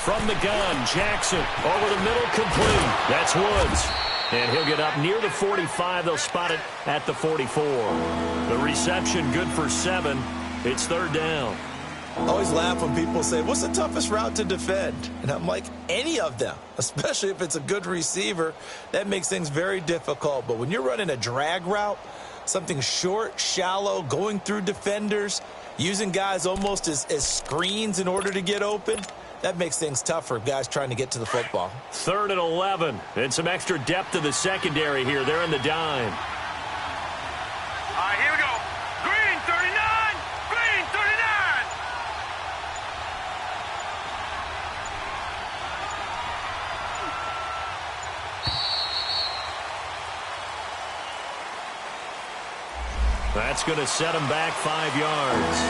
from the gun. Jackson over the middle, complete. That's Woods. And he'll get up near the 45. They'll spot it at the 44. The reception good for 7. It's third down. I always laugh when people say, what's the toughest route to defend? And I'm like, any of them, especially if it's a good receiver. That makes things very difficult. But when you're running a drag route, something short, shallow, going through defenders, using guys almost as screens in order to get open, that makes things tough for guys trying to get to the football. 3rd and 11. And some extra depth to the secondary here. They're in the dime. All right, here we go. Green, 39. Green, 39. That's going to set him back 5 yards.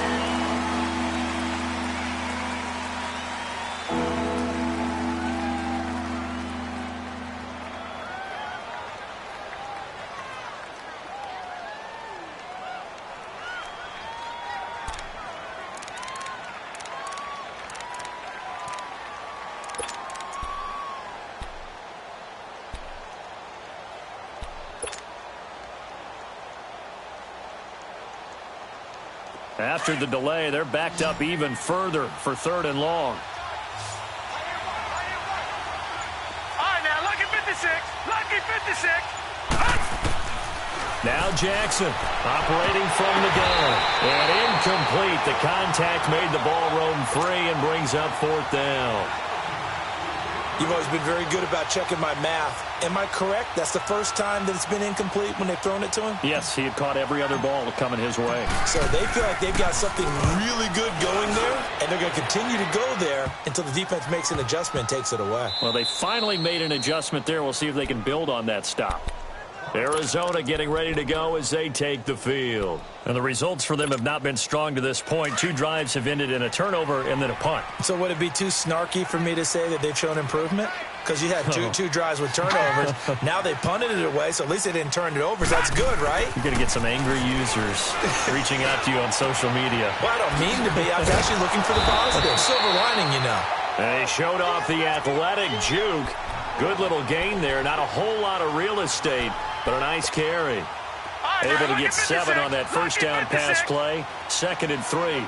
After the delay, they're backed up even further for 3rd and long. All right, now, lucky 56. Lucky 56. Now Jackson operating from the gun. And incomplete. The contact made the ball roam free and brings up 4th down. You've always been very good about checking my math. Am I correct? That's the first time that it's been incomplete when they've thrown it to him? Yes, he had caught every other ball coming his way. So they feel like they've got something really good going there, and they're going to continue to go there until the defense makes an adjustment and takes it away. Well, they finally made an adjustment there. We'll see if they can build on that stop. Arizona getting ready to go as they take the field. And the results for them have not been strong to this point. 2 drives have ended in a turnover and then a punt. So would it be too snarky for me to say that they've shown improvement? Because you had two drives with turnovers. Now they punted it away, so at least they didn't turn it over. So that's good, right? You're going to get some angry users reaching out to you on social media. Well, I don't mean to be. I was actually looking for the positive. Silver lining, you know. And they showed off the athletic juke. Good little gain there. Not a whole lot of real estate, but a nice carry. Able to get 7 on that first down pass play. 2nd and 3.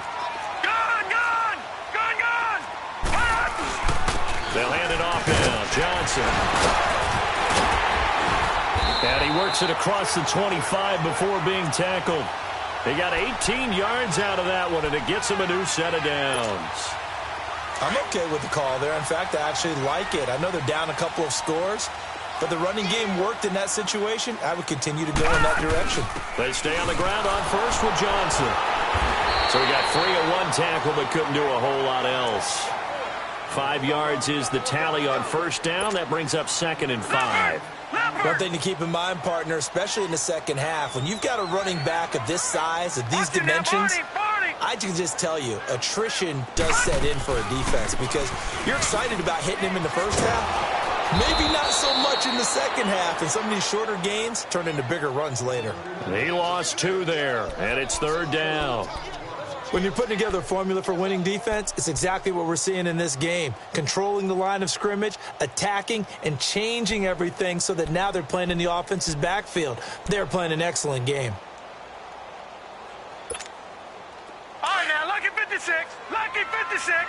They'll hand it off now. Johnson. And he works it across the 25 before being tackled. He got 18 yards out of that one, and it gets him a new set of downs. I'm okay with the call there. In fact, I actually like it. I know they're down a couple of scores, but the running game worked in that situation. I would continue to go in that direction. They stay on the ground on first with Johnson. So he got 3 on 1 tackle, but couldn't do a whole lot else. 5 yards is the tally on first down. That brings up 2nd and 5. One thing to keep in mind, partner, especially in the second half, when you've got a running back of this size, of these dimensions, I can just tell you, attrition does set in for a defense because you're excited about hitting him in the first half. Maybe not so much in the second half, and some of these shorter gains turn into bigger runs later. He lost 2 there, and it's 3rd down. When you're putting together a formula for winning defense, it's exactly what we're seeing in this game. Controlling the line of scrimmage, attacking, and changing everything so that now they're playing in the offense's backfield. They're playing an excellent game. All right, now, lucky 56. Lucky 56.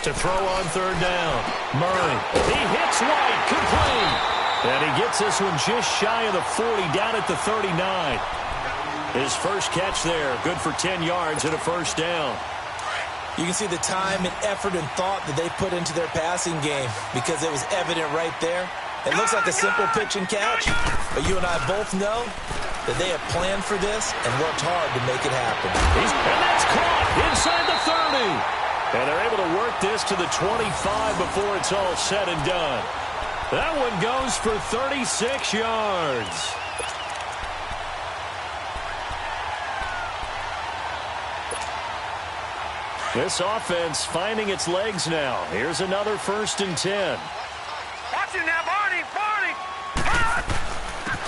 To throw on 3rd down. Murray. He hits White. Complete. And he gets this one just shy of the 40, down at the 39. His first catch there. Good for 10 yards and a first down. You can see the time and effort and thought that they put into their passing game because it was evident right there. It looks like a simple pitch and catch, but you and I both know that they have planned for this and worked hard to make it happen. And that's caught inside the 30. And they're able to work this to the 25 before it's all said and done. That one goes for 36 yards. This offense finding its legs now. Here's another 1st and 10. Watch him now, Barney.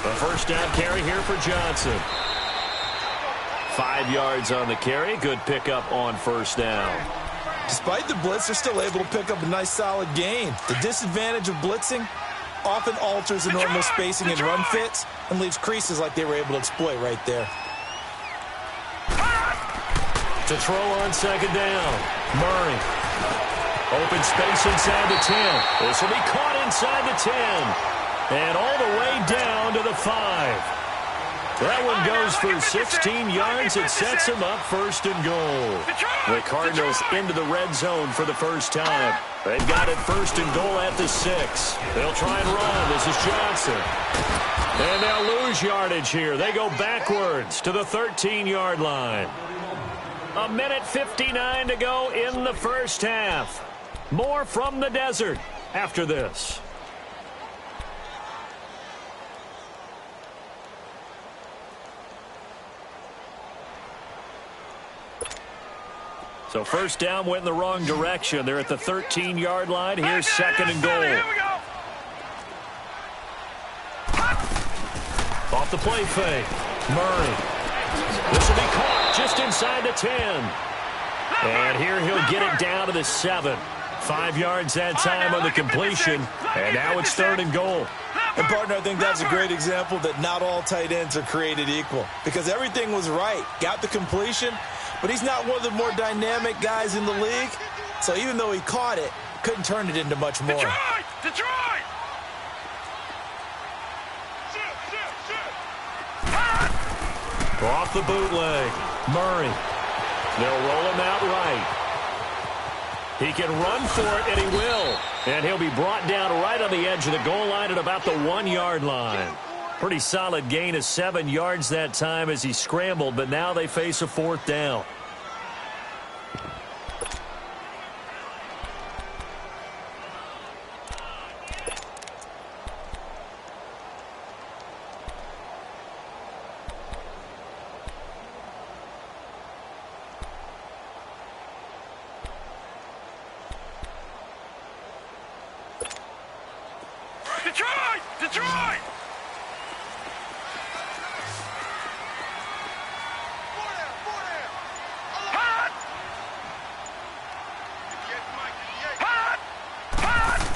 A first down carry here for Johnson. 5 yards on the carry. Good pickup on 1st down. Despite the blitz, they're still able to pick up a nice solid gain. The disadvantage of blitzing often alters the normal spacing and run fits and leaves creases like they were able to exploit right there. To throw on 2nd down. Murray. Open space inside the 10. This will be caught inside the 10. And all the way down to the 5. That one goes for 16 yards. It sets them up 1st and goal. The Cardinals into the red zone for the first time. They've got it 1st and goal at the 6. They'll try and run. This is Johnson. And they'll lose yardage here. They go backwards to the 13-yard line. 1:59 to go in the first half. More from the desert after this. So 1st down went in the wrong direction. They're at the 13-yard line. Here's 2nd and goal. Here we go. Off the play fake. Murray. This will be caught just inside the 10. And here he'll get it down to the 7. 5 yards that time on the completion. And now it's 3rd and goal. And, partner, I think that's a great example that not all tight ends are created equal. Because everything was right. Got the completion. But he's not one of the more dynamic guys in the league. So even though he caught it, couldn't turn it into much more. Detroit! Off the bootleg. Murray. They'll roll him out right. He can run for it, and he will. And he'll be brought down right on the edge of the goal line at about the 1-yard line. Pretty solid gain of 7 yards that time as he scrambled, but now they face a 4th down. Detroit!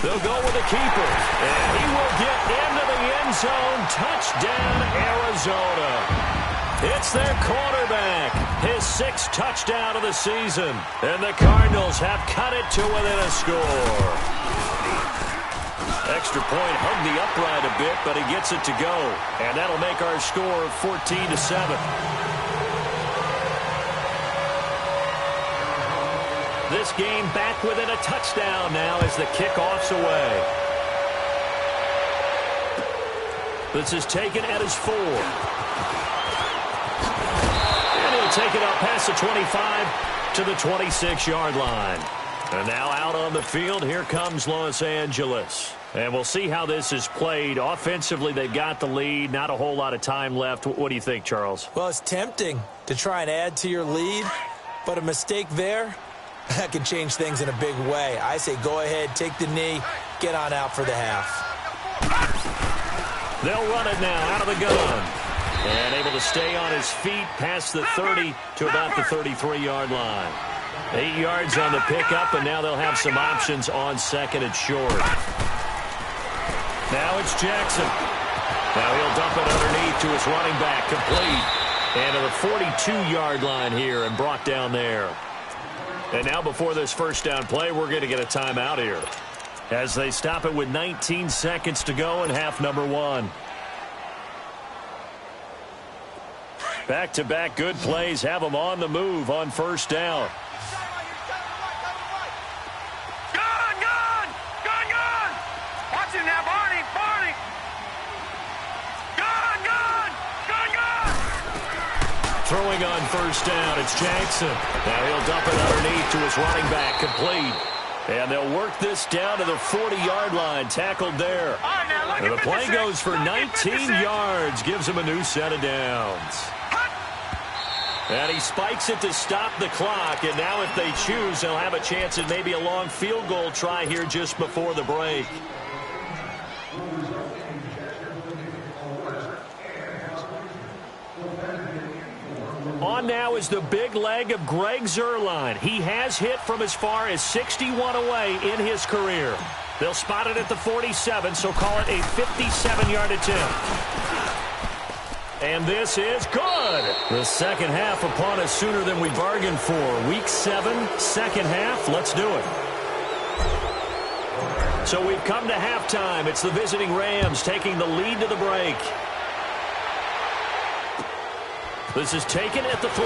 They'll go with the keeper, and he will get into the end zone. Touchdown, Arizona. It's their quarterback, his 6th touchdown of the season, and the Cardinals have cut it to within a score. Extra point hugged the upright a bit, but he gets it to go, and that'll make our score 14-7. This game back within a touchdown now as the kickoff's away. This is taken at his 4. And he'll take it up past the 25 to the 26-yard line. And now out on the field, here comes Los Angeles. And we'll see how this is played. Offensively, they've got the lead. Not a whole lot of time left. What do you think, Charles? Well, it's tempting to try and add to your lead, but a mistake there, that can change things in a big way. I say go ahead, take the knee, get on out for the half. They'll run it now out of the gun. And able to stay on his feet past the 30 to about the 33-yard line. 8 yards on the pickup, and now they'll have some options on 2nd and short. Now it's Jackson. Now he'll dump it underneath to his running back, complete. And to the 42-yard line here and brought down there. And now before this first down play, we're going to get a timeout here as they stop it with 19 seconds to go in half number 1. Back-to-back good plays have them on the move on first down. Gun! Watch him now, Barney! Gun! Throwing on first down, it's Jackson. Now he'll dump it underneath to his running back, complete. And they'll work this down to the 40-yard line, tackled there. And the play goes for 19 yards, gives him a new set of downs. And he spikes it to stop the clock, and now if they choose, they'll have a chance at maybe a long field goal try here just before the break. On now is the big leg of Greg Zuerlein. He has hit from as far as 61 away in his career. They'll spot it at the 47, so call it a 57-yard attempt. And this is good. The second half upon us sooner than we bargained for. Week 7, second half. Let's do it. So we've come to halftime. It's the visiting Rams taking the lead to the break. This is taken at the 3.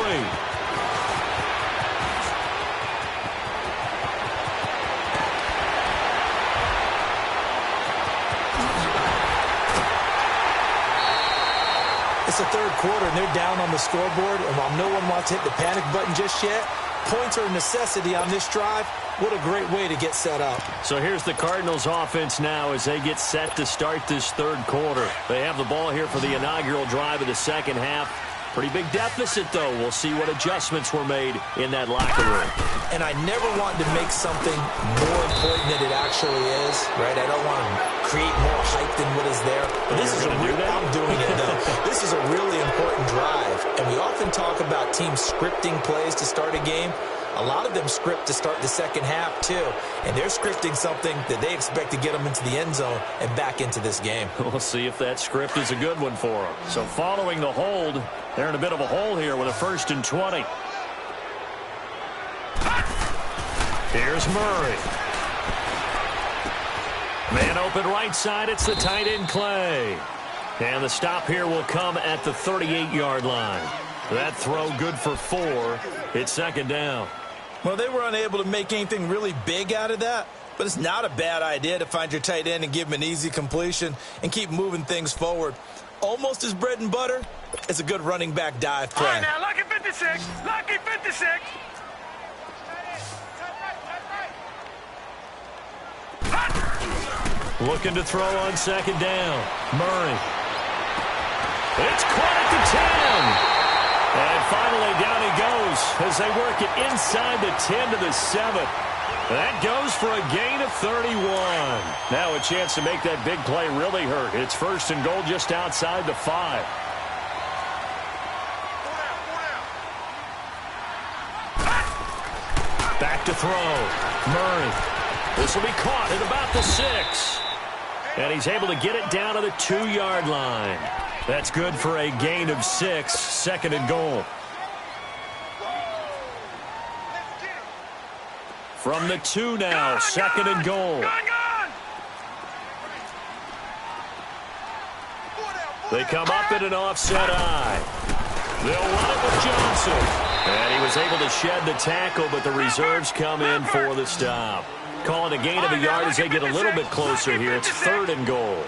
It's the third quarter, and they're down on the scoreboard, and while no one wants to hit the panic button just yet, points are a necessity on this drive. What a great way to get set up. So here's the Cardinals offense now as they get set to start this third quarter. They have the ball here for the inaugural drive of the second half. Pretty big deficit, though. We'll see what adjustments were made in that locker room. And I never want to make something more important than it actually is, right? I don't want to create more hype than what is there. But this is I'm doing it, though. This is a really important drive. And we often talk about teams scripting plays to start a game. A lot of them script to start the second half, too. And they're scripting something that they expect to get them into the end zone and back into this game. We'll see if that script is a good one for them. So following the hold, they're in a bit of a hole here with a 1st and 20. Here's Murray. Man open right side. It's the tight end Clay. And the stop here will come at the 38-yard line. That throw good for 4. It's second down. Well, they were unable to make anything really big out of that, but it's not a bad idea to find your tight end and give him an easy completion and keep moving things forward. Almost as bread and butter, it's a good running back dive play. All right, now, lucky 56, lucky 56. Looking to throw on second down. Murray. It's caught at the 10. And finally, down he goes as they work it inside the 10 to the 7. That goes for a gain of 31. Now a chance to make that big play really hurt. It's 1st and goal just outside the 5. Back to throw. Murray. This will be caught at about the 6. And he's able to get it down to the 2-yard line. That's good for a gain of 6, 2nd and goal. From the 2 now, 2nd and goal. They come up at an offset eye. They'll run it with Johnson. And he was able to shed the tackle, but the reserves come in for the stop. Calling a gain of a yard as they get a little bit closer here. It's 3rd and goal.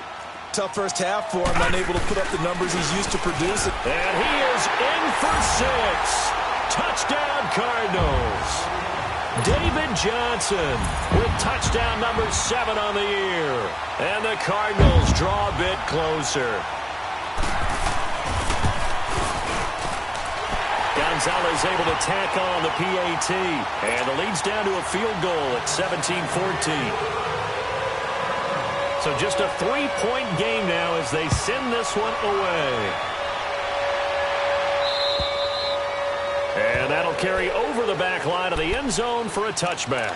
Tough first half for him, unable to put up the numbers he's used to producing. And he is in for 6. Touchdown, Cardinals. David Johnson with touchdown number 7 on the year. And the Cardinals draw a bit closer. Gonzalez able to tack on the PAT. And the lead's down to a field goal at 17-14. So just a 3-point game now as they send this one away. And that'll carry over the back line of the end zone for a touchback.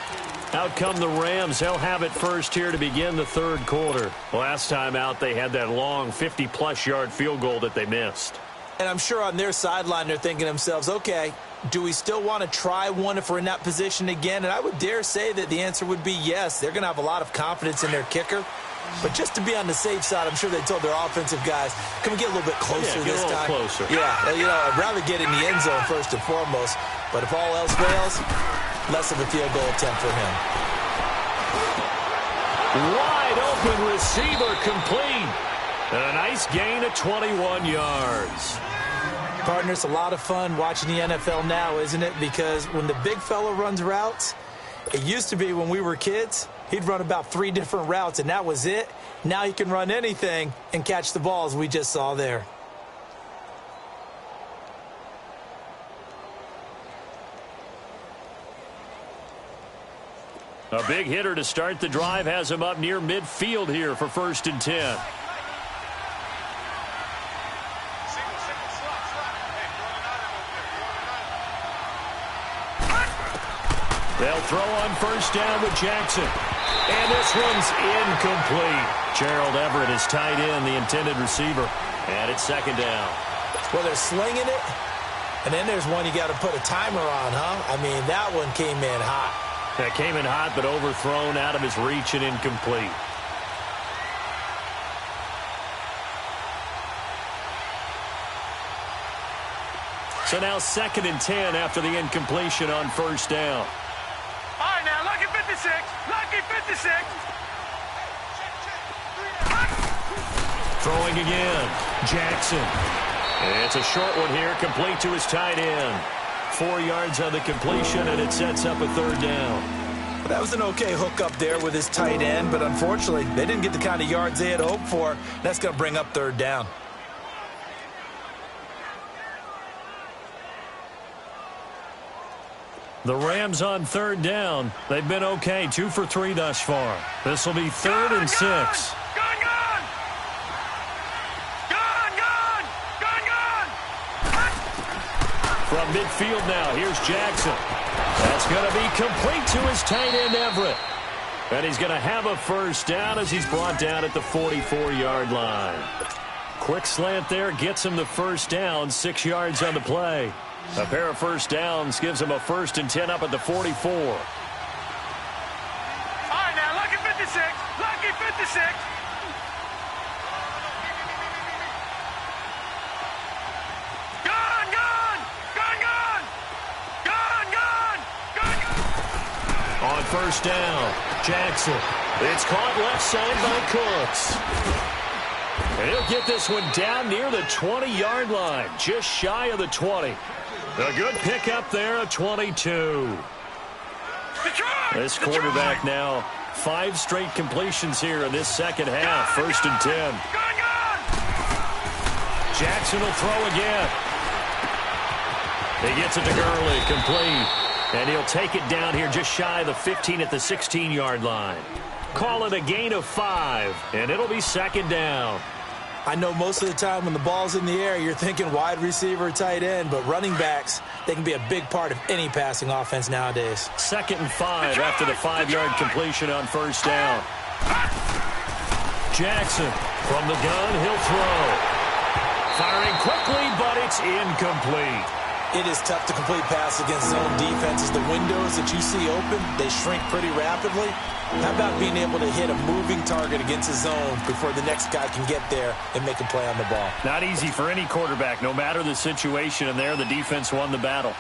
Out come the Rams. They'll have it first here to begin the third quarter. Last time out, they had that long 50-plus yard field goal that they missed. And I'm sure on their sideline, they're thinking to themselves, okay, do we still want to try one if we're in that position again? And I would dare say that the answer would be yes. They're going to have a lot of confidence in their kicker. But just to be on the safe side, I'm sure they told their offensive guys, can we get a little bit closer this time? Closer. Yeah, I'd rather get in the end zone first and foremost. But if all else fails, less of a field goal attempt for him. Wide open receiver complete. And a nice gain of 21 yards. Partner, it's a lot of fun watching the NFL now, isn't it? Because when the big fella runs routes, it used to be when we were kids, he'd run about 3 different routes, and that was it. Now he can run anything and catch the balls we just saw there. A big hitter to start the drive has him up near midfield here for 1st and 10. They'll throw on 1st down with Jackson. And this one's incomplete. Gerald Everett is tied in, the intended receiver. And it's 2nd down. Well, they're slinging it. And then there's one you got to put a timer on, huh? I mean, that one came in hot. That came in hot, but overthrown out of his reach and incomplete. So now 2nd and 10 after the incompletion on 1st down. All right, now, lucky 56. Lucky 56. Throwing again. Jackson. It's a short one here, complete to his tight end. 4 yards on the completion, and it sets up a 3rd down. Well, that was an okay hookup there with his tight end, but unfortunately, they didn't get the kind of yards they had hoped for. That's going to bring up 3rd down. The Rams on 3rd down. They've been okay, 2 for 3 thus far. This will be 3rd and 6. Gone, gone! Gone, gone! Gone, gone! From midfield now, here's Jackson. That's going to be complete to his tight end, Everett. And he's going to have a 1st down as he's brought down at the 44-yard line. Quick slant there gets him the 1st down, 6 yards on the play. A pair of 1st downs gives him a 1st and 10 up at the 44. All right, now, lucky 56. Lucky 56. Gone, gone! Gone, gone! Gone, gone! Gone, gone! On 1st down, Jackson. It's caught left side by Cooks. And he'll get this one down near the 20-yard line, just shy of the 20. A good pickup there, a 22. Detroit! This quarterback now, 5 straight completions here in this 2nd half, 1st and 10. Gone, gone! Jackson will throw again. He gets it to Gurley, complete. And he'll take it down here just shy of the 15 at the 16-yard line. Call it a gain of 5, and it'll be 2nd down. I know most of the time when the ball's in the air, you're thinking wide receiver, tight end, but running backs, they can be a big part of any passing offense nowadays. 2nd and 5 after the 5-yard completion on 1st down. Jackson from the gun, he'll throw. Firing quickly, but it's incomplete. It is tough to complete pass against zone defenses. The windows that you see open, they shrink pretty rapidly. How about being able to hit a moving target against a zone before the next guy can get there and make a play on the ball? Not easy for any quarterback, no matter the situation, and there the defense won the battle.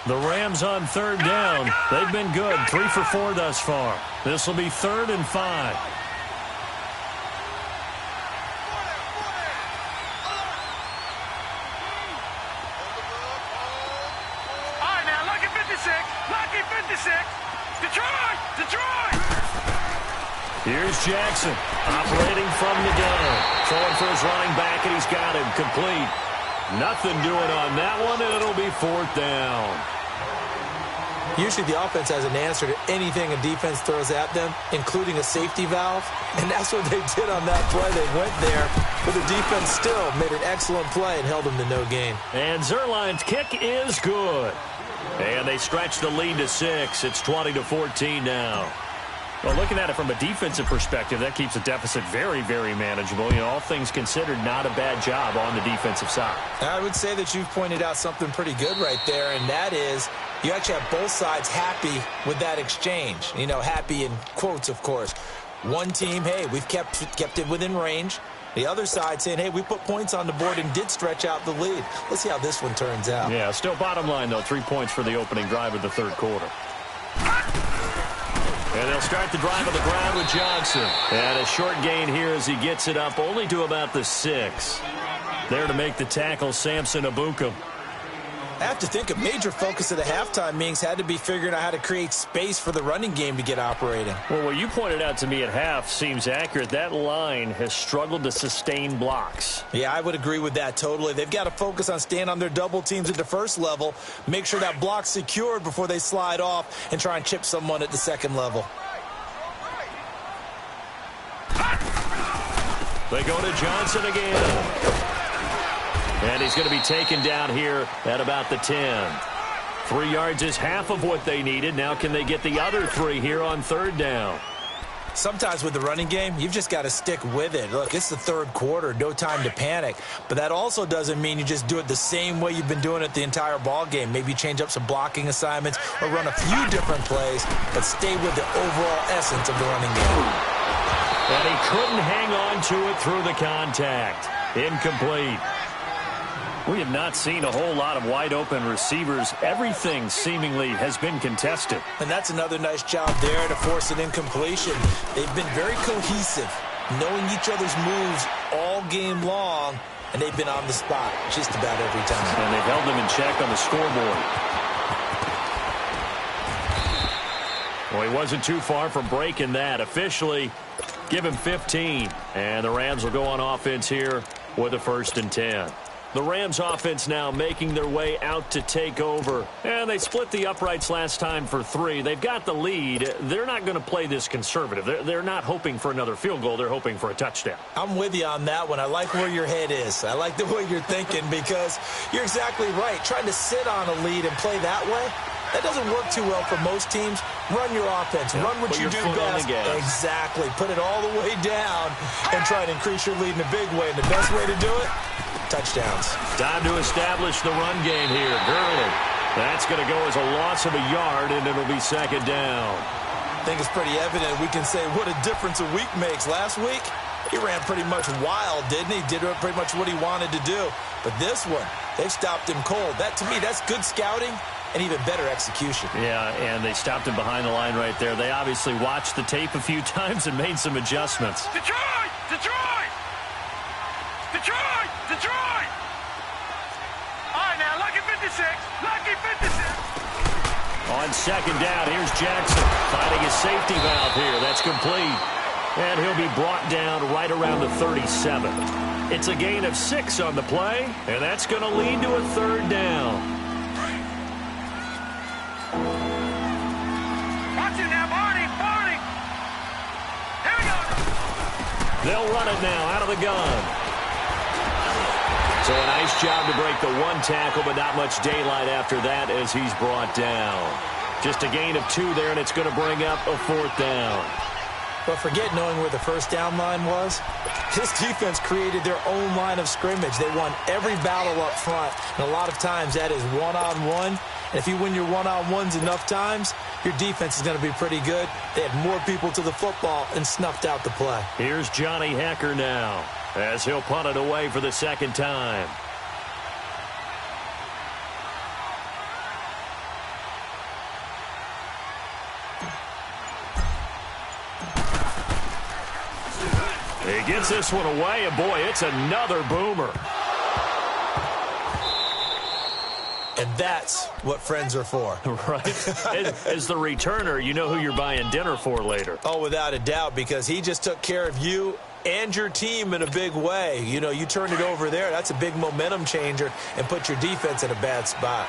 The Rams on 3rd down. They've been good, 3 for 4 thus far. This will be 3rd and 5. Lucky 56. Detroit! Detroit! Here's Jackson operating from the gun. Throwing for his running back, and he's got him complete. Nothing doing on that one, and it'll be 4th down. Usually the offense has an answer to anything a defense throws at them, including a safety valve. And that's what they did on that play. They went there, but the defense still made an excellent play and held them to no gain. And Zerline's kick is good. And they stretch the lead to 6. It's 20-14 now. Well, looking at it from a defensive perspective, that keeps the deficit very, very manageable. You know, all things considered, not a bad job on the defensive side. I would say that you've pointed out something pretty good right there, and that is you actually have both sides happy with that exchange. You know, happy in quotes, of course. One team, hey, we've kept it within range. The other side saying, hey, we put points on the board and did stretch out the lead. Let's see how this one turns out. Yeah, still bottom line, though, 3 points for the opening drive of the third quarter. And they'll start the drive on the ground with Johnson. And a short gain here as he gets it up only to about the 6. There to make the tackle, Samson Abukum. I have to think a major focus of the halftime meetings had to be figuring out how to create space for the running game to get operating. Well, what you pointed out to me at half seems accurate. That line has struggled to sustain blocks. Yeah, I would agree with that totally. They've got to focus on staying on their double teams at the first level, make sure that block's secured before they slide off and try and chip someone at the second level. They go to Johnson again. And he's going to be taken down here at about the 10. 3 yards is half of what they needed. Now can they get the other 3 here on third down? Sometimes with the running game, you've just got to stick with it. Look, it's the third quarter, no time to panic. But that also doesn't mean you just do it the same way you've been doing it the entire ball game. Maybe change up some blocking assignments or run a few different plays, but stay with the overall essence of the running game. And he couldn't hang on to it through the contact. Incomplete. We have not seen a whole lot of wide-open receivers. Everything seemingly has been contested. And that's another nice job there to force an incompletion. They've been very cohesive, knowing each other's moves all game long, and they've been on the spot just about every time. And they've held them in check on the scoreboard. Well, he wasn't too far from breaking that. Officially, give him 15. And the Rams will go on offense here with a 1st and 10. The Rams offense now making their way out to take over. And they split the uprights last time for 3. They've got the lead. They're not going to play this conservative. They're not hoping for another field goal. They're hoping for a touchdown. I'm with you on that one. I like where your head is. I like the way you're thinking because you're exactly right. Trying to sit on a lead and play that way, that doesn't work too well for most teams. Run your offense. Yeah, run what you do best. Exactly. Put it all the way down and try to increase your lead in a big way. And the best way to do it, touchdowns. Time to establish the run game here. Gurley. That's going to go as a loss of a yard, and it'll be 2nd down. I think it's pretty evident. We can say what a difference a week makes. Last week, he ran pretty much wild, didn't he? Did pretty much what he wanted to do. But this one, they've stopped him cold. That, to me, that's good scouting and even better execution. Yeah, and they stopped him behind the line right there. They obviously watched the tape a few times and made some adjustments. Detroit! Detroit! Detroit! Detroit! All right, now, lucky 56. Lucky 56. On 2nd down, here's Jackson finding his safety valve here. That's complete. And he'll be brought down right around the 37. It's a gain of 6 on the play, and that's going to lead to a 3rd down. Watch it now, Barney! Barney! Here we go! They'll run it now out of the gun. So a nice job to break the 1 tackle, but not much daylight after that as he's brought down. Just a gain of 2 there, and it's going to bring up a 4th down. But forget knowing where the first down line was. This defense created their own line of scrimmage. They won every battle up front, and a lot of times that is one-on-one. And if you win your one-on-ones enough times, your defense is going to be pretty good. They had more people to the football and snuffed out the play. Here's Johnny Hecker now, as he'll punt it away for the 2nd time. He gets this one away, and boy, it's another boomer. And that's what friends are for. Right? As the returner, you know who you're buying dinner for later. Oh, without a doubt, because he just took care of you and your team in a big way. You know, you turned it over there. That's a big momentum changer and put your defense in a bad spot.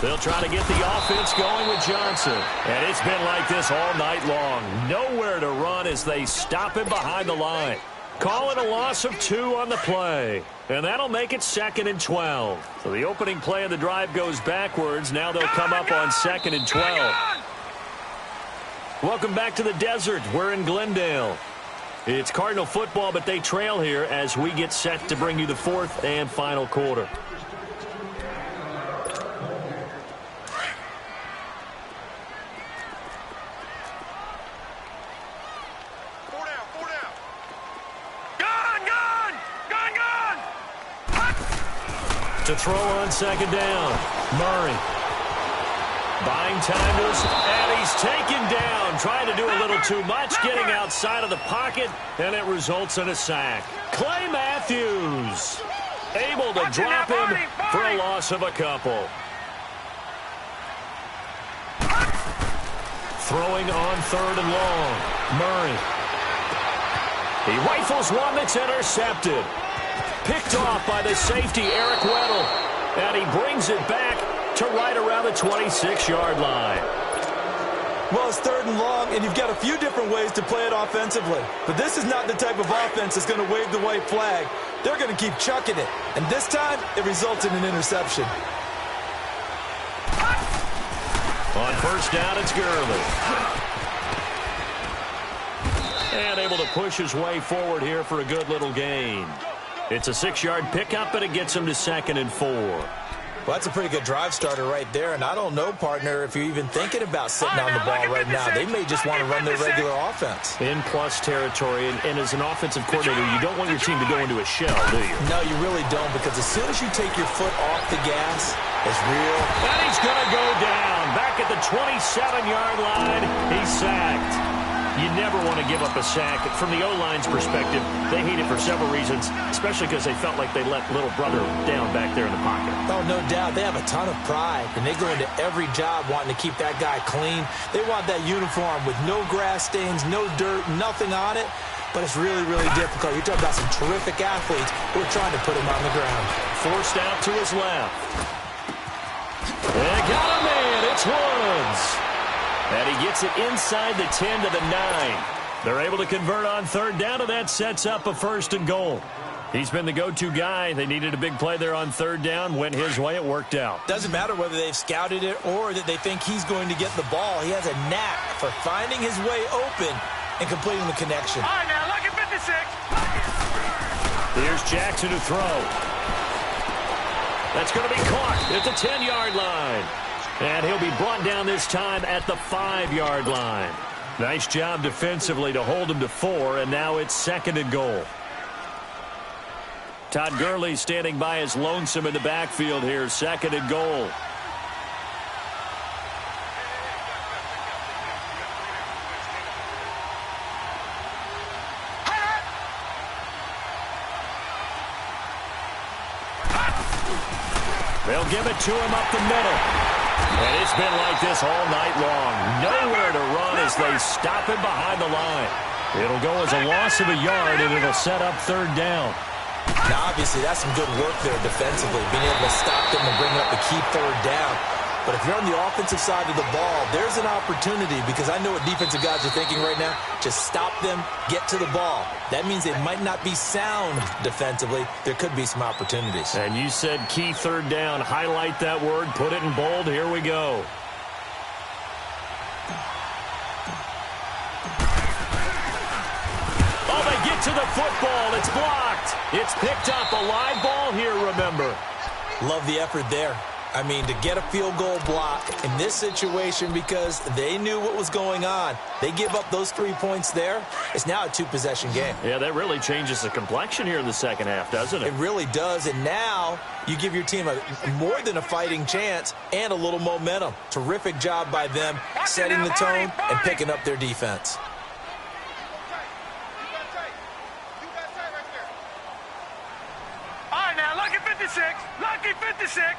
They'll try to get the offense going with Johnson. And it's been like this all night long. Nowhere to run as they stop him behind the line. Call it a loss of 2 on the play. And that'll make it 2nd and 12. So the opening play of the drive goes backwards. Now they'll come up on 2nd and 12. Welcome back to the desert. We're in Glendale. It's Cardinal football, but they trail here as we get set to bring you the 4th and final quarter. To throw on 2nd down, Murray. Buying time to us, and he's taken down, trying to do a little too much, getting outside of the pocket, and it results in a sack. Clay Matthews able to drop him for a loss of a couple. Throwing on 3rd and long. Murray. He rifles one that's intercepted. Picked off by the safety, Eric Weddle. And he brings it back to right around the 26-yard line. Well, it's 3rd and long, and you've got a few different ways to play it offensively. But this is not the type of offense that's going to wave the white flag. They're going to keep chucking it. And this time, it results in an interception. On 1st down, it's Gurley. And able to push his way forward here for a good little gain. It's a 6-yard pickup, but it gets him to 2nd and 4. Well, that's a pretty good drive starter right there. And I don't know, partner, if you're even thinking about sitting on the ball right now. They may just want to run their regular offense. In plus territory, and as an offensive coordinator, you don't want your team to go into a shell, do you? No, you really don't, because as soon as you take your foot off the gas, it's real. And he's going to go down. Back at the 27-yard line, he's sacked. You never want to give up a sack. From the O-line's perspective, they hate it for several reasons, especially because they felt like they let little brother down back there in the pocket. Oh, no doubt. They have a ton of pride, and they go into every job wanting to keep that guy clean. They want that uniform with no grass stains, no dirt, nothing on it. But it's really, really difficult. You're talking about some terrific athletes who are trying to put him on the ground. Forced out to his left. They got him in. It's Woods. And he gets it inside the 10 to the 9. They're able to convert on 3rd down, and that sets up a 1st and goal. He's been the go-to guy. They needed a big play there on 3rd down. Went his way. It worked out. Doesn't matter whether they've scouted it or that they think he's going to get the ball. He has a knack for finding his way open and completing the connection. All right, now, look at 56. Here's Jackson to throw. That's going to be caught at the 10-yard line. And he'll be brought down this time at the 5-yard line. Nice job defensively to hold him to 4, and now it's 2nd and goal. Todd Gurley standing by as lonesome in the backfield here, 2nd and goal. They'll give it to him up the middle. And it's been like this all night long. Nowhere to run as they stop him behind the line. It'll go as a loss of a yard, and it'll set up 3rd down. Now, obviously, that's some good work there defensively, being able to stop them and bring up the key 3rd down. But if you're on the offensive side of the ball, there's an opportunity, because I know what defensive guys are thinking right now. Just stop them, get to the ball. That means they might not be sound defensively. There could be some opportunities. And you said key 3rd down. Highlight that word. Put it in bold. Here we go. Oh, they get to the football. It's blocked. It's picked up. A live ball here, remember. Love the effort there. I mean, to get a field goal block in this situation, because they knew what was going on. They give up those 3 points there. It's now a 2-possession game. Yeah, that really changes the complexion here in the second half, doesn't it? It really does. And now you give your team more than a fighting chance and a little momentum. Terrific job by them setting the tone and picking up their defense. All right, now, lucky 56. Lucky 56.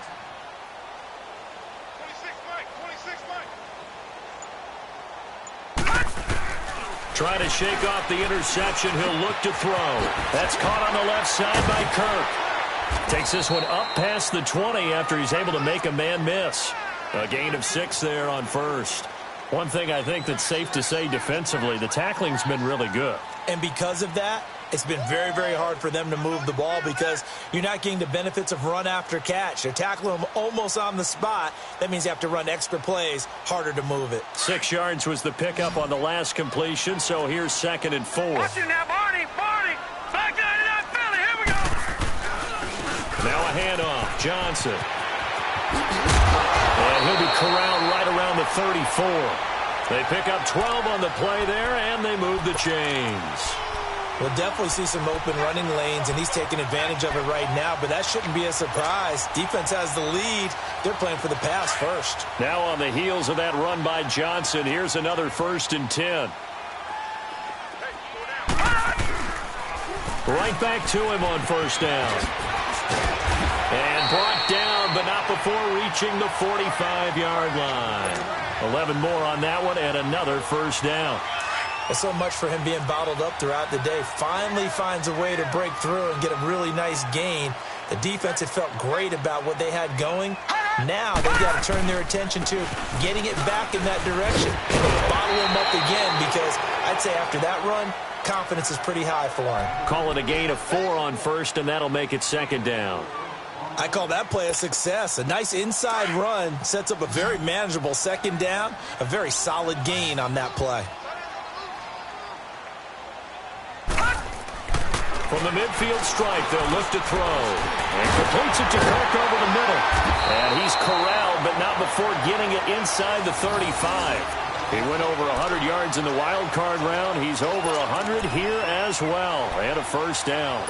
Trying to shake off the interception. He'll look to throw. That's caught on the left side by Kirk. Takes this one up past the 20 after he's able to make a man miss. A gain of 6 there on 1st. One thing I think that's safe to say defensively, the tackling's been really good. And because of that, it's been very, very hard for them to move the ball, because you're not getting the benefits of run after catch. They're tackling them almost on the spot. That means you have to run extra plays, harder to move it. 6 yards was the pickup on the last completion, so here's 2nd and 4. Watch it now, Barney. Barney. Back down to that Philly. Here we go. Now a handoff. Johnson. And he'll be corralled right around the 34. They pick up 12 on the play there, and they move the chains. We'll definitely see some open running lanes, and he's taking advantage of it right now, but that shouldn't be a surprise. Defense has the lead. They're playing for the pass first. Now on the heels of that run by Johnson, here's another 1st and 10. Right back to him on 1st down. And brought down, but not before reaching the 45-yard line. 11 more on that one, and another 1st down. There's so much for him being bottled up throughout the day. Finally finds a way to break through and get a really nice gain. The defense had felt great about what they had going. Now they've got to turn their attention to getting it back in that direction. Bottle him up again, because I'd say after that run, confidence is pretty high for him. Call it a gain of 4 on 1st, and that'll make it 2nd down. I call that play a success. A nice inside run sets up a very manageable 2nd down. A very solid gain on that play. From the midfield stripe, they'll look to throw. And completes it to Kirk over the middle. And he's corralled, but not before getting it inside the 35. He went over 100 yards in the wild card round. He's over 100 here as well. And a 1st down.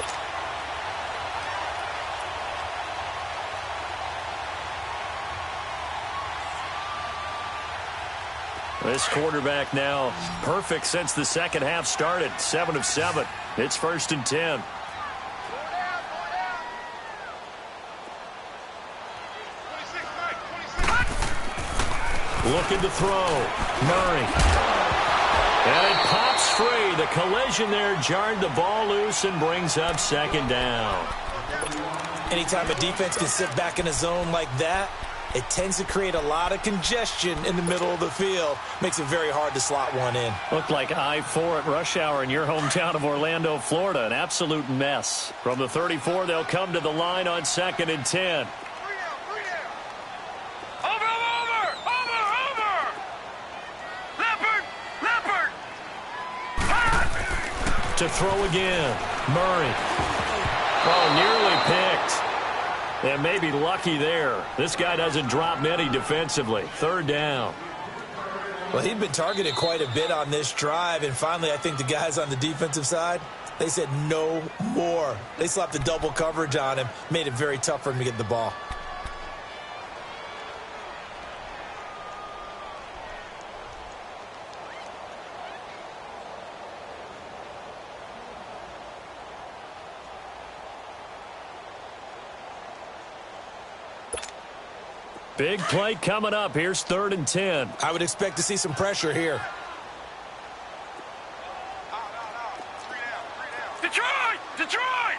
This quarterback now perfect since the 2nd half started. 7 of 7. It's 1st and 10. Looking to throw. Murray. And it pops free. The collision there jarred the ball loose and brings up 2nd down. Anytime a defense can sit back in a zone like that, it tends to create a lot of congestion in the middle of the field. Makes it very hard to slot one in. Looked like I-4 at rush hour in your hometown of Orlando, Florida. An absolute mess. From the 34, they'll come to the line on 2nd and 10. To throw again. Murray. Oh, nearly picked. And maybe lucky there. This guy doesn't drop many defensively. 3rd down. Well, he'd been targeted quite a bit on this drive, and finally I think the guys on the defensive side, they said no more. They slapped the double coverage on him, made it very tough for him to get the ball. Big play coming up. Here's 3rd and 10. I would expect to see some pressure here. Detroit! Detroit!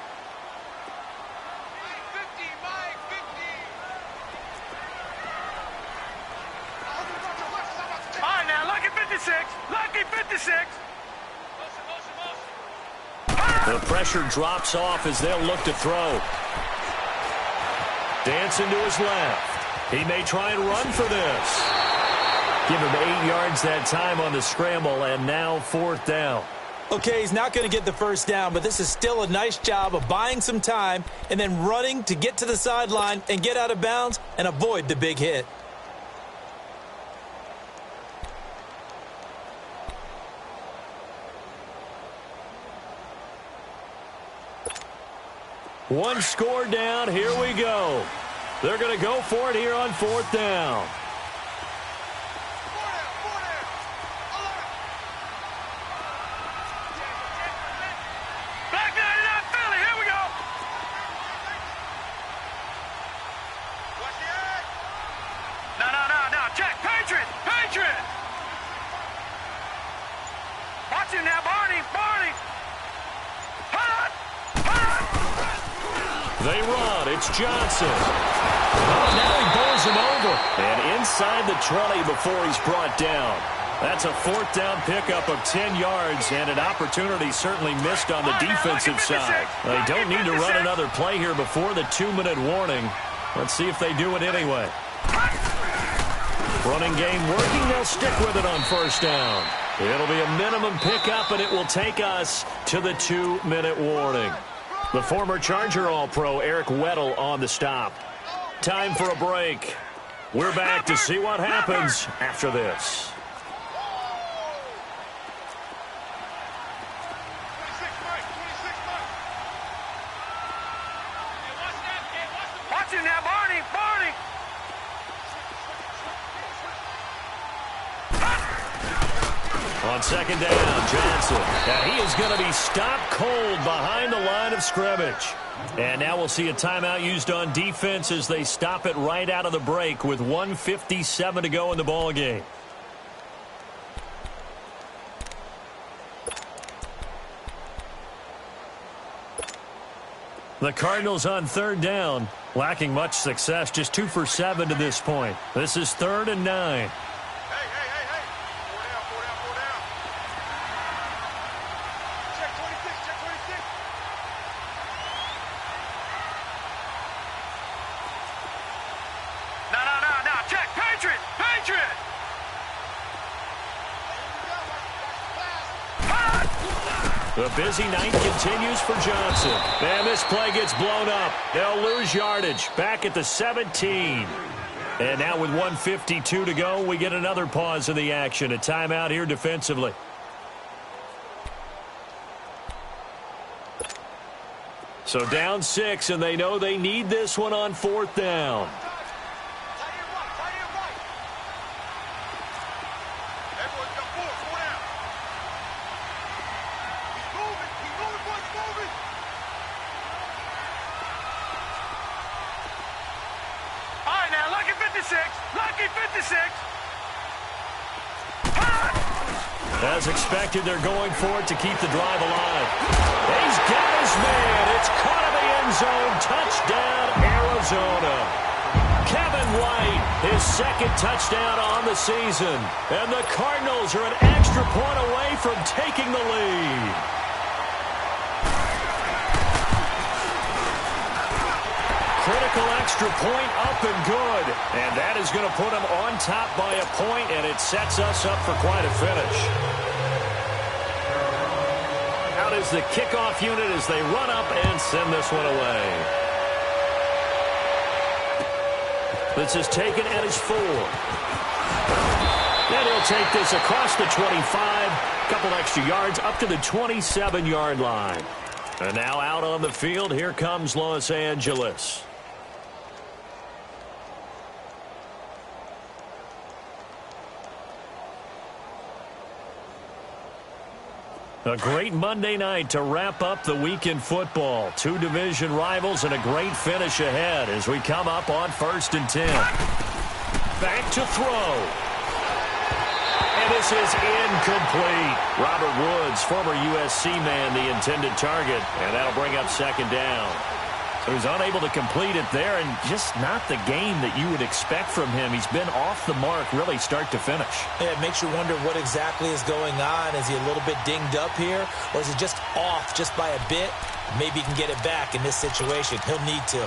All right, now, lucky 56. Lucky 56. The pressure drops off as they'll look to throw. Dancing to his left. He may try and run for this. Give him 8 yards that time on the scramble, and now 4th down. Okay, he's not going to get the 1st down, but this is still a nice job of buying some time and then running to get to the sideline and get out of bounds and avoid the big hit. One score down. Here we go. They're going to go for it here on 4th down. Back 99 Philly, here we go. No, check. Patriot. Watch him now, Barney. They run. It's Johnson. Oh, now he bowls him over. And inside the 20 before he's brought down. That's a 4th down pickup of 10 yards, and an opportunity certainly missed on the defensive side. They don't need to run another play here before the 2-minute warning. Let's see if they do it anyway. Running game working. They'll stick with it on 1st down. It'll be a minimum pickup, and it will take us to the 2-minute warning. The former Charger All-Pro Eric Weddle on the stop. Time for a break. We're back to see what happens after this. On second down, Johnson. Now he is going to be stopped cold behind the line of scrimmage. And now we'll see a timeout used on defense as they stop it right out of the break with 1:57 to go in the ballgame. The Cardinals on third down, lacking much success, just 2 for 7 to this point. This is 3rd and 9. The busy night continues for Johnson. And this play gets blown up. They'll lose yardage. Back at the 17. And now with 1:52 to go, we get another pause in the action. A timeout here defensively. So down 6, and they know they need this one on 4th down. As expected, they're going for it to keep the drive alive. He's got his man. It's caught in the end zone. Touchdown, Arizona. Kevin White, his second touchdown on the season. And the Cardinals are an extra point away from taking the lead. Critical extra point up and good. And that is going to put them on top by a point, and it sets us up for quite a finish. Out is the kickoff unit as they run up and send this one away. This is taken at his 4. And he'll take this across the 25. Couple extra yards up to the 27-yard line. And now out on the field, here comes Los Angeles. A great Monday night to wrap up the week in football. 2 division rivals and a great finish ahead as we come up on 1st and 10. Back to throw. And this is incomplete. Robert Woods, former USC man, the intended target. And that'll bring up 2nd down. So he's unable to complete it there, and just not the game that you would expect from him. He's been off the mark really start to finish. Yeah, it makes you wonder what exactly is going on. Is he a little bit dinged up here, or is it just off just by a bit? Maybe he can get it back in this situation. He'll need to.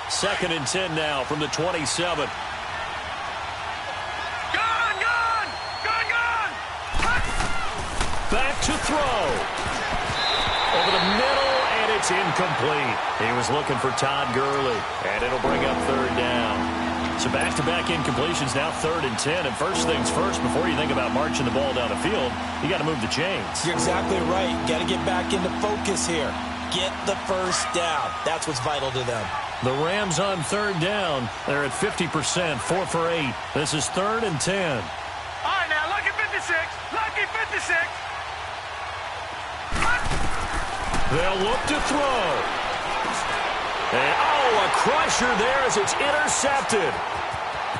Second and 10 now from the 27. Back to throw. Over the middle, and it's incomplete. He was looking for Todd Gurley, and it'll bring up 3rd down. So back-to-back incompletions, now 3rd and 10. And first things first, before you think about marching the ball down the field, you got to move the chains. You're exactly right. Got to get back into focus here. Get the first down. That's what's vital to them. The Rams on 3rd down. They're at 50%, 4 for 8. This is 3rd and 10. All right, now, lucky 56. Lucky 56. They'll look to throw. And, a crusher there as it's intercepted.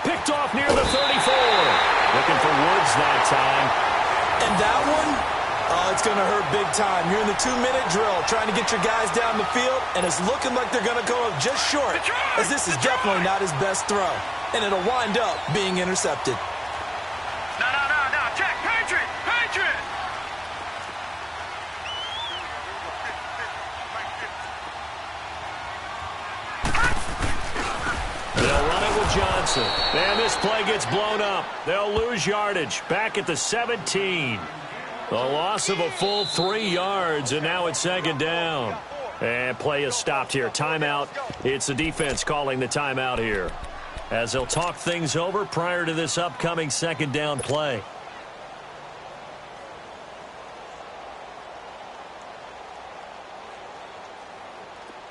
Picked off near the 34. Looking for Woods that time. And that one, it's going to hurt big time. You're in the 2-minute drill trying to get your guys down the field, and it's looking like they're going to go up just short, as this is definitely not his best throw. And it'll wind up being intercepted. No. Check. Patriot. They'll run it with Johnson. And this play gets blown up. They'll lose yardage. Back at the 17. The loss of a full 3 yards, and now it's 2nd down. And play is stopped here. Timeout. It's the defense calling the timeout here, as they'll talk things over prior to this upcoming 2nd down play.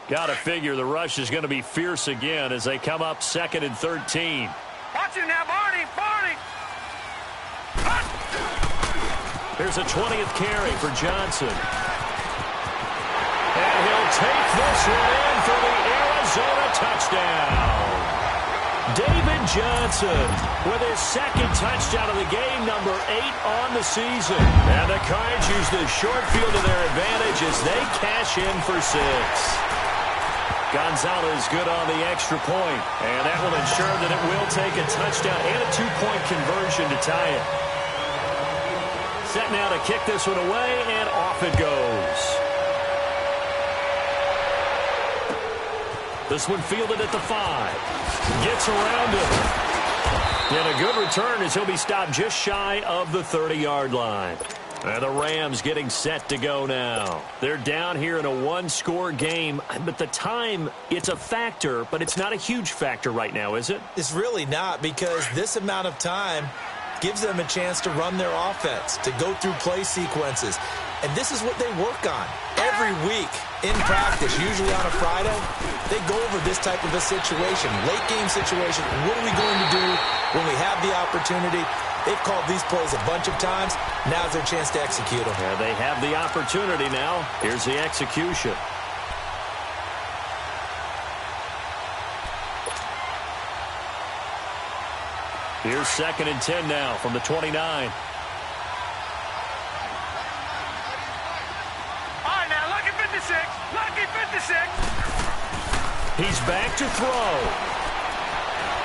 Got to figure the rush is going to be fierce again as they come up 2nd and 13. Watch it now, Barney. Barney. Here's a 20th carry for Johnson. And he'll take this one in for the Arizona touchdown. David Johnson with his 2nd touchdown of the game, number 8 on the season. And the Cards use the short field to their advantage as they cash in for 6. Gonzalez good on the extra point, and that will ensure that it will take a touchdown and a 2-point conversion to tie it. Set now to kick this one away, and off it goes. This one fielded at the 5. Gets around it. And a good return as he'll be stopped just shy of the 30-yard line. And the Rams getting set to go now. They're down here in a 1-score game, but the time, it's a factor, but it's not a huge factor right now, is it? It's really not, because this amount of time gives them a chance to run their offense, to go through play sequences. And this is what they work on every week in practice, usually on a Friday. They go over this type of a situation, late game situation. What are we going to do when we have the opportunity? They've called these plays a bunch of times. Now's their chance to execute them. Yeah, they have the opportunity now. Here's the execution. Here's 2nd and 10 now from the 29. All right, now, lucky 56. Lucky 56. He's back to throw.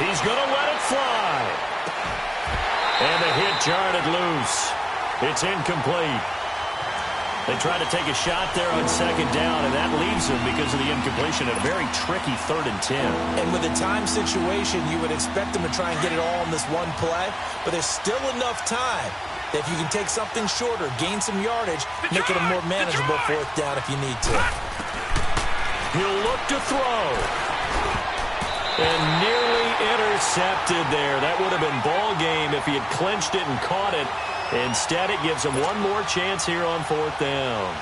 He's going to let it fly. And the hit jarred it loose. It's incomplete. They try to take a shot there on 2nd down, and that leaves them because of the incompletion. A very tricky 3rd and 10. And with a time situation, you would expect them to try and get it all in this one play, but there's still enough time that if you can take something shorter, gain some yardage, make it a more manageable 4th down if you need to. He'll look to throw. And nearly intercepted there. That would have been ball game if he had clinched it and caught it. Instead, it gives him one more chance here on 4th down.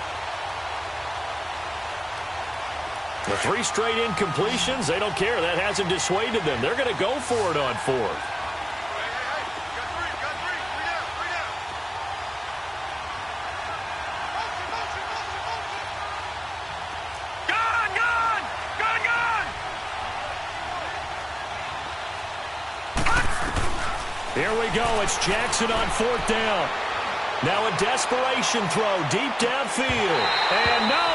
The 3 straight incompletions, they don't care. That hasn't dissuaded them. They're going to go for it on 4th. Here we go. It's Jackson on 4th down. Now a desperation throw deep downfield. And no,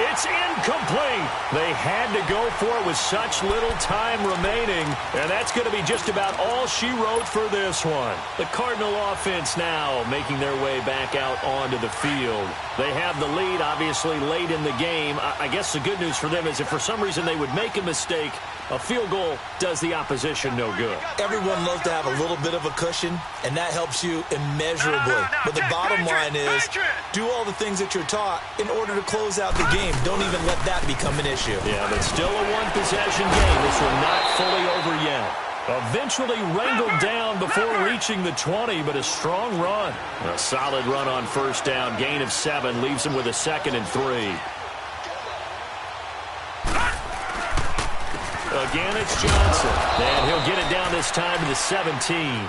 it's incomplete. They had to go for it with such little time remaining. And that's going to be just about all she wrote for this one. The Cardinal offense now making their way back out onto the field. They have the lead, obviously, late in the game. I guess the good news for them is if for some reason they would make a mistake, a field goal does the opposition no good. Everyone loves to have a little bit of a cushion, and that helps you immeasurably. But the bottom line is, do all the things that you're taught in order to close out the game. Don't even let that become an issue. Yeah, but still a one-possession game. This one not fully over yet. Eventually wrangled down before reaching the 20, but a strong run. A solid run on 1st down. Gain of 7 leaves him with a 2nd and 3. Again, it's Johnson. And he'll get it down this time to the 17.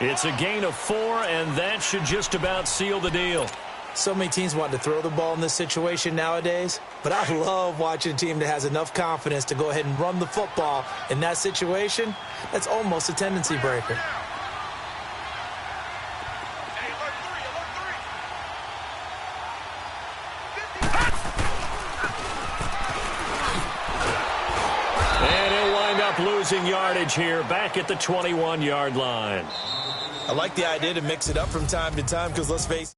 It's a gain of 4, and that should just about seal the deal. So many teams want to throw the ball in this situation nowadays, but I love watching a team that has enough confidence to go ahead and run the football in that situation. That's almost a tendency breaker. And he'll wind up losing yardage here back at the 21-yard line. I like the idea to mix it up from time to time because let's face it.